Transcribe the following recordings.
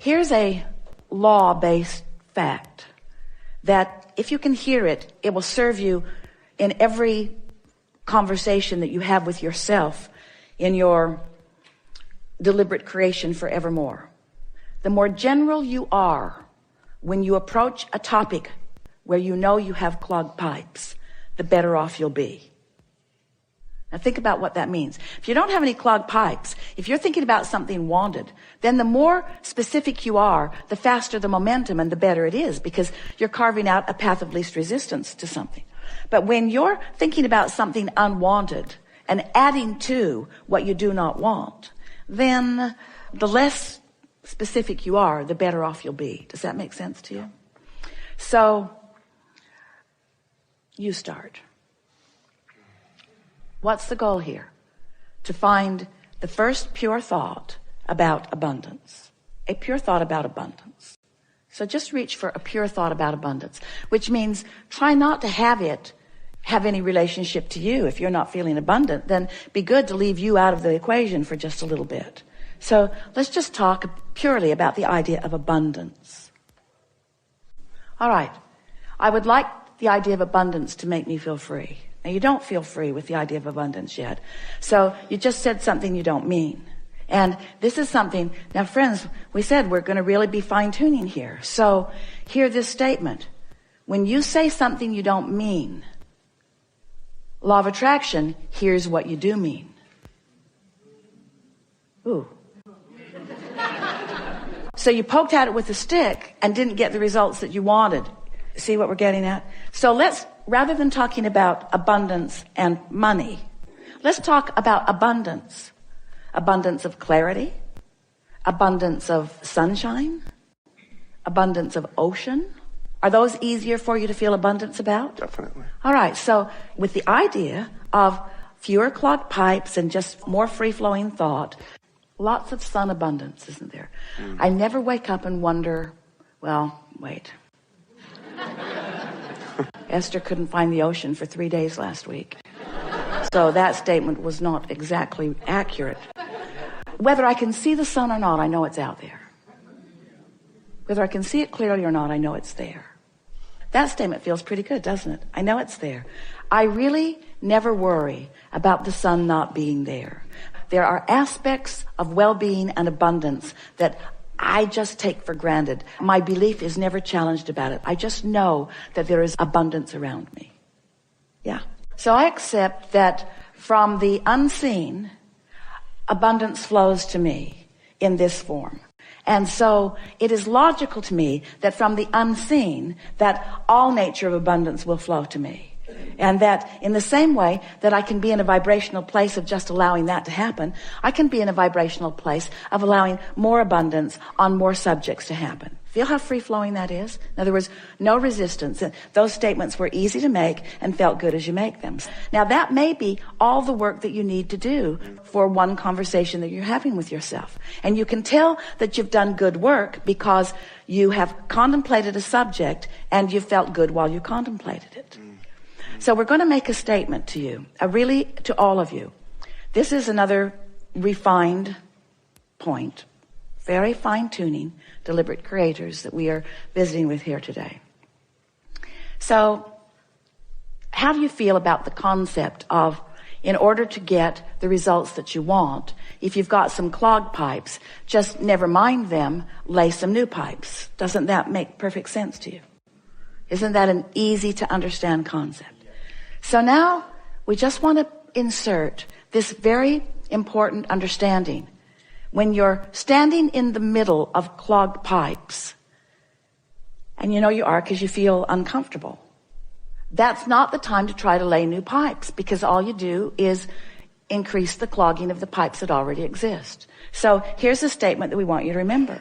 Here's a law-based fact that if you can hear it, it will serve you in every conversation that you have with yourself in your deliberate creation forevermore. The more general you are when you approach a topic where you know you have clogged pipes, the better off you'll be. Now think about what that means. If you don't have any clogged pipes, if you're thinking about something wanted, then the more specific you are, the faster the momentum and the better it is, because you're carving out a path of least resistance to something. But when you're thinking about something unwanted and adding to what you do not want, then the less specific you are, the better off you'll be. Does that make sense to you? So, you start. What's the goal here? To find the first pure thought about abundance. A pure thought about abundance. So just reach for a pure thought about abundance, which means try not to have it have any relationship to you. If you're not feeling abundant, then be good to leave you out of the equation for just a little bit. So let's just talk purely about the idea of abundance. All right. I would like the idea of abundance to make me feel free. Now, you don't feel free with the idea of abundance yet. So you just said something you don't mean. And this is something, now friends, we said we're going to really be fine-tuning here. So hear this statement. When you say something you don't mean, law of attraction, here's what you do mean. Ooh. So you poked at it with a stick and didn't get the results that you wanted. See what we're getting at? So let's, rather than talking about abundance and money, let's talk about abundance. Abundance of clarity, abundance of sunshine, abundance of ocean. Are those easier for you to feel abundance about? Definitely. All right, so with the idea of fewer clogged pipes and just more free-flowing thought, lots of sun abundance, isn't there? I never wake up and wonder, well, wait. Esther couldn't find the ocean for 3 days last week. So that statement was not exactly accurate. Whether I can see the sun or not, I know it's out there. Whether I can see it clearly or not, I know it's there. That statement feels pretty good, doesn't it? I know it's there. I really never worry about the sun not being there. There are aspects of well-being and abundance that I just take for granted. My belief is never challenged about it. I just know that there is abundance around me. Yeah. So I accept that from the unseen, abundance flows to me in this form. And so it is logical to me that from the unseen, that all nature of abundance will flow to me. And that in the same way that I can be in a vibrational place of just allowing that to happen, I can be in a vibrational place of allowing more abundance on more subjects to happen. Feel how free-flowing that is? In other words, no resistance. Those statements were easy to make and felt good as you make them. Now that may be all the work that you need to do for one conversation that you're having with yourself. And you can tell that you've done good work because you have contemplated a subject and you felt good while you contemplated it. So we're going to make a statement to you, really to all of you. This is another refined point, very fine-tuning, deliberate creators that we are visiting with here today. So how do you feel about the concept of, in order to get the results that you want, if you've got some clogged pipes, just never mind them, lay some new pipes? Doesn't that make perfect sense to you? Isn't that an easy to understand concept? So now we just want to insert this very important understanding. When you're standing in the middle of clogged pipes, and you know you are because you feel uncomfortable, that's not the time to try to lay new pipes, because all you do is increase the clogging of the pipes that already exist. So here's a statement that we want you to remember.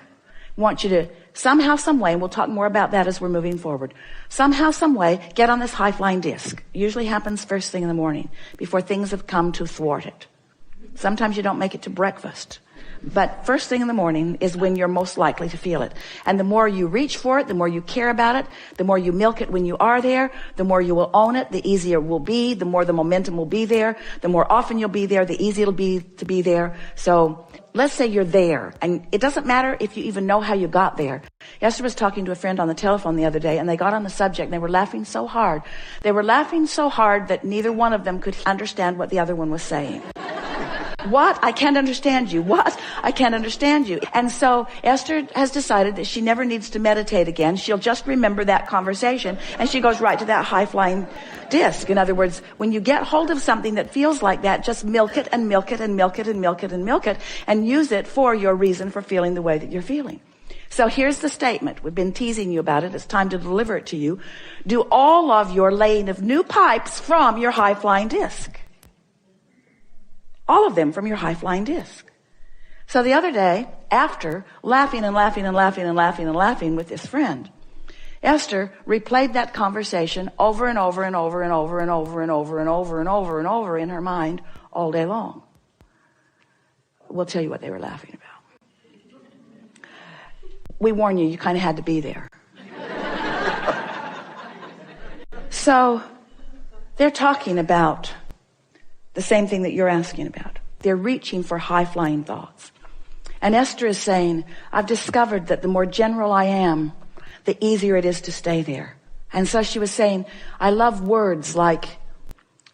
We want you to somehow, some way, and we'll talk more about that as we're moving forward, somehow, some way, get on this high-flying disc. It usually happens first thing in the morning, before things have come to thwart it. Sometimes you don't make it to breakfast, But first thing in the morning is when you're most likely to feel it. And the more you reach for it, the more you care about it, the more you milk it when you are there, the more you will own it, the easier it will be, the more the momentum will be there, the more often you'll be there, the easier it'll be to be there. So let's say you're there, and it doesn't matter if you even know how you got there. Esther was talking to a friend on the telephone the other day, and they got on the subject, and they were laughing so hard. They were laughing so hard that neither one of them could understand what the other one was saying. What? I can't understand you. What? I can't understand you. And so Esther has decided that she never needs to meditate again. She'll just remember that conversation, and she goes right to that high-flying disc. In other words, when you get hold of something that feels like that, just milk it and milk it and milk it and milk it and milk it and use it for your reason for feeling the way that you're feeling. So here's the statement. We've been teasing you about it. It's time to deliver it to you. Do all of your laying of new pipes from your high-flying disc. All of them from your high-flying disc. So the other day, after laughing and laughing and laughing and laughing and laughing with this friend, Esther replayed that conversation over and over and over and over and over and over and over and over and over in her mind all day long. We'll tell you what they were laughing about. We warn you, you kind of had to be there. So they're talking about the same thing that you're asking about. They're reaching for high-flying thoughts. And Esther is saying, I've discovered that the more general I am, the easier it is to stay there. And so she was saying, I love words like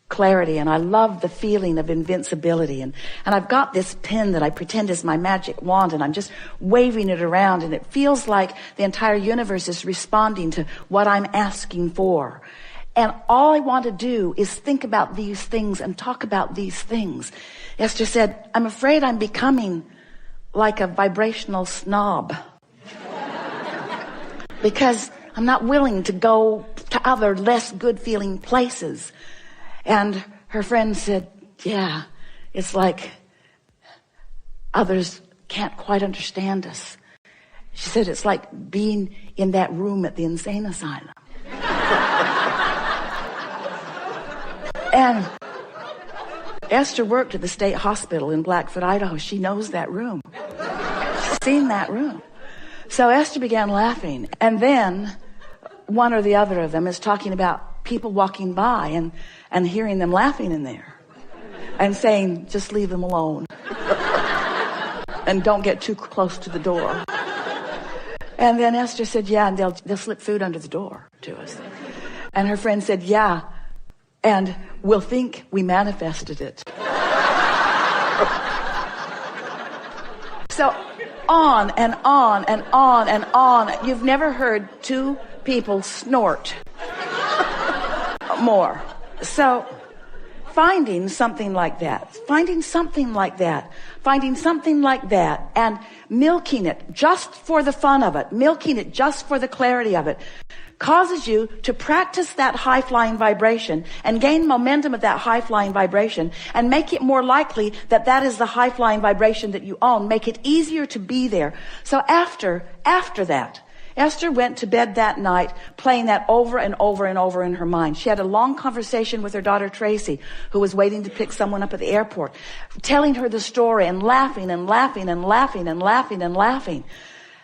clarity, and I love the feeling of invincibility. And I've got this pen that I pretend is my magic wand, and I'm just waving it around, and it feels like the entire universe is responding to what I'm asking for. And all I want to do is think about these things and talk about these things. Esther said, I'm afraid I'm becoming like a vibrational snob. Because I'm not willing to go to other less good feeling places. And her friend said, yeah, it's like others can't quite understand us. She said, it's like being in that room at the insane asylum. And Esther worked at the state hospital in Blackfoot, Idaho. She knows that room. She's seen that room. So Esther began laughing. And then one or the other of them is talking about people walking by and hearing them laughing in there and saying, just leave them alone. And don't get too close to the door. And then Esther said, yeah, and they'll slip food under the door to us. And her friend said, yeah, and we'll think we manifested it. So on and on and on and on. You've never heard two people snort more. So finding something like that, and milking it just for the fun of it, milking it just for the clarity of it, causes you to practice that high-flying vibration and gain momentum of that high-flying vibration and make it more likely that that is the high-flying vibration that you own. Make it easier to be there. So after that, Esther went to bed that night playing that over and over and over in her mind. She had a long conversation with her daughter Tracy, who was waiting to pick someone up at the airport, telling her the story and laughing and laughing and laughing and laughing and laughing.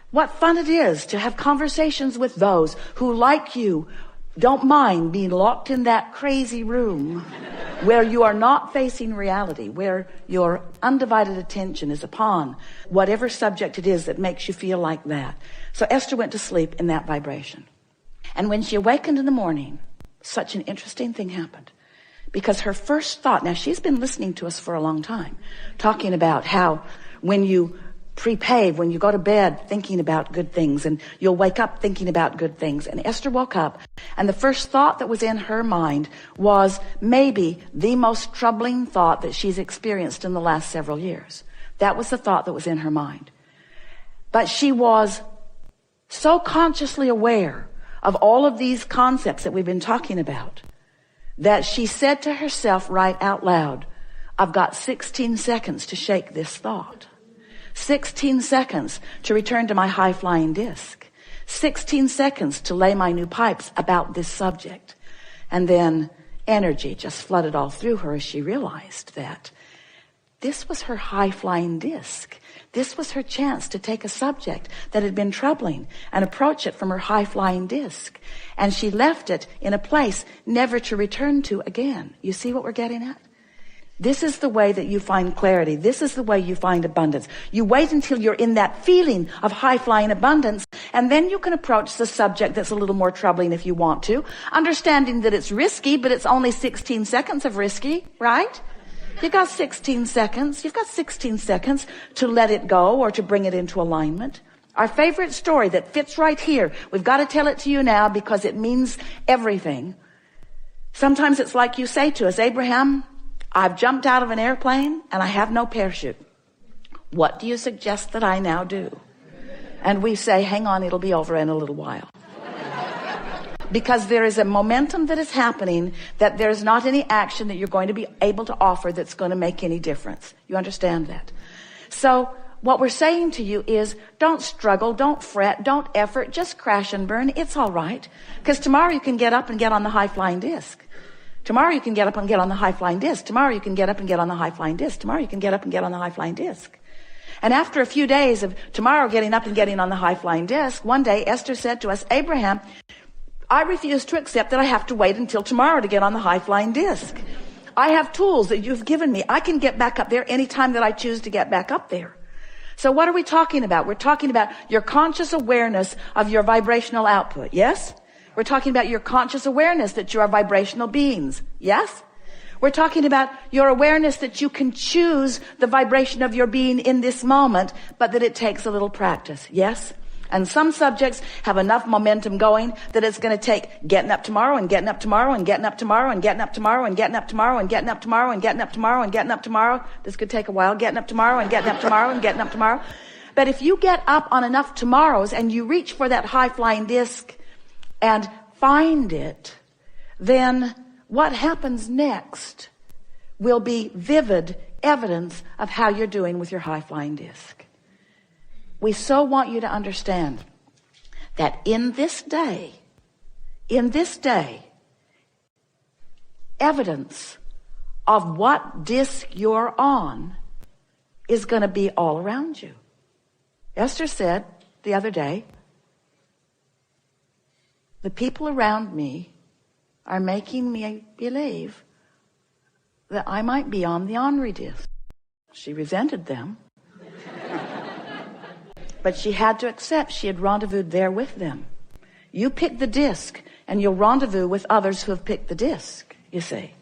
What fun it is to have conversations with those who, like you, don't mind being locked in that crazy room where you are not facing reality, where your undivided attention is upon whatever subject it is that makes you feel like that. So Esther went to sleep in that vibration. And when she awakened in the morning, such an interesting thing happened. Because her first thought, now she's been listening to us for a long time, talking about how when you pre-pave, when you go to bed thinking about good things, and you'll wake up thinking about good things. And Esther woke up, and the first thought that was in her mind was maybe the most troubling thought that she's experienced in the last several years. That was the thought that was in her mind. But she was so consciously aware of all of these concepts that we've been talking about that she said to herself right out loud, I've got 16 seconds to shake this thought. 16 seconds to return to my high-flying disc. 16 seconds to lay my new pipes about this subject. And then energy just flooded all through her as she realized that This was her high-flying disc. This was her chance to take a subject that had been troubling and approach it from her high-flying disc. And she left it in a place never to return to again. You see what we're getting at? This is the way that you find clarity. This is the way you find abundance. You wait until you're in that feeling of high-flying abundance, and then you can approach the subject that's a little more troubling if you want to, understanding that it's risky, but it's only 16 seconds of risky, right? You've got 16 seconds. You've got 16 seconds to let it go or to bring it into alignment. Our favorite story that fits right here. We've got to tell it to you now because it means everything. Sometimes it's like you say to us, Abraham, I've jumped out of an airplane and I have no parachute. What do you suggest that I now do? And we say, hang on, it'll be over in a little while. Because there is a momentum that is happening that there's not any action that you're going to be able to offer that's going to make any difference. You understand that? So what we're saying to you is don't struggle, don't fret, don't effort, just crash and burn. It's all right. Because tomorrow you can get up and get on the high-flying disc. Tomorrow you can get up and get on the high-flying disc. Tomorrow you can get up and get on the high-flying disc. Tomorrow you can get up and get on the high-flying disc. And after a few days of tomorrow getting up and getting on the high-flying disc, one day Esther said to us, Abraham, I refuse to accept that I have to wait until tomorrow to get on the high-flying disc. I have tools that you've given me. I can get back up there anytime that I choose to get back up there. So what are we talking about? We're talking about your conscious awareness of your vibrational output. Yes? We're talking about your conscious awareness that you are vibrational beings. Yes? We're talking about your awareness that you can choose the vibration of your being in this moment, but that it takes a little practice. Yes? And some subjects have enough momentum going that it's going to take getting up tomorrow and getting up tomorrow and getting up tomorrow and getting up tomorrow and getting up tomorrow and getting up tomorrow and getting up tomorrow and getting up tomorrow. This could take a while. Getting up tomorrow and getting up tomorrow and getting up tomorrow. But if you get up on enough tomorrows and you reach for that high-flying disc and find it, then what happens next will be vivid evidence of how you're doing with your high-flying disc. We so want you to understand that in this day, evidence of what disc you're on is going to be all around you. Esther said the other day, the people around me are making me believe that I might be on the ornery disc. She resented them. But she had to accept she had rendezvoused there with them. You pick the disc and you'll rendezvous with others who have picked the disc, you see.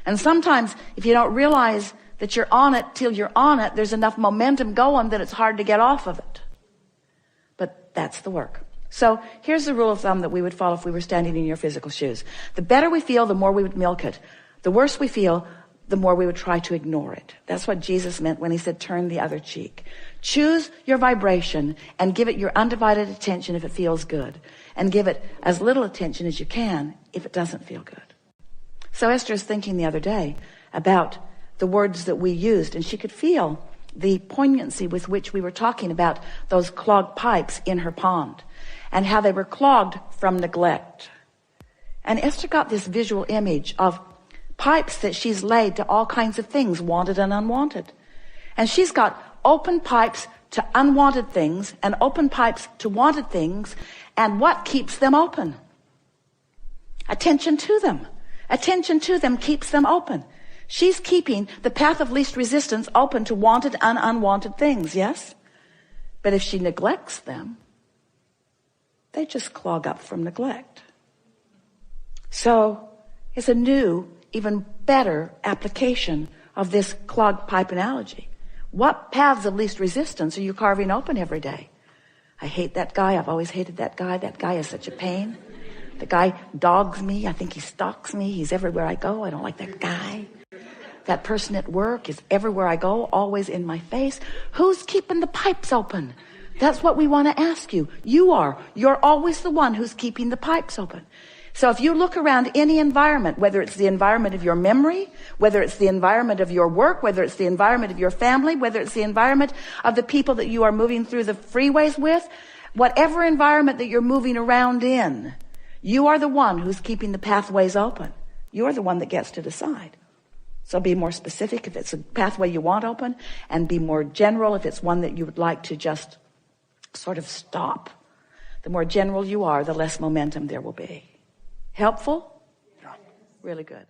And sometimes if you don't realize that you're on it till you're on it, there's enough momentum going that it's hard to get off of it. But that's the work. So here's the rule of thumb that we would follow if we were standing in your physical shoes. The better we feel, the more we would milk it. The worse we feel, the more we would try to ignore it. That's what Jesus meant when he said, turn the other cheek. Choose your vibration and give it your undivided attention if it feels good. And give it as little attention as you can if it doesn't feel good. So Esther was thinking the other day about the words that we used, and she could feel the poignancy with which we were talking about those clogged pipes in her pond and how they were clogged from neglect. And Esther got this visual image of pipes that she's laid to all kinds of things, wanted and unwanted. And she's got open pipes to unwanted things and open pipes to wanted things. And what keeps them open? Attention to them. Attention to them keeps them open. She's keeping the path of least resistance open to wanted and unwanted things, yes? But if she neglects them, they just clog up from neglect. So it's a new, even better application of this clogged pipe analogy. What paths of least resistance are you carving open every day? I hate that guy. I've always hated that guy. That guy is such a pain. The guy dogs me. I think he stalks me. He's everywhere I go. I don't like that guy. That person at work is everywhere I go, always in my face. Who's keeping the pipes open? That's what we want to ask you. You are. You're always the one who's keeping the pipes open. So if you look around any environment, whether it's the environment of your memory, whether it's the environment of your work, whether it's the environment of your family, whether it's the environment of the people that you are moving through the freeways with, whatever environment that you're moving around in, you are the one who's keeping the pathways open. You're the one that gets to decide. So be more specific if it's a pathway you want open, and be more general if it's one that you would like to just sort of stop. The more general you are, the less momentum there will be. Helpful? Really good.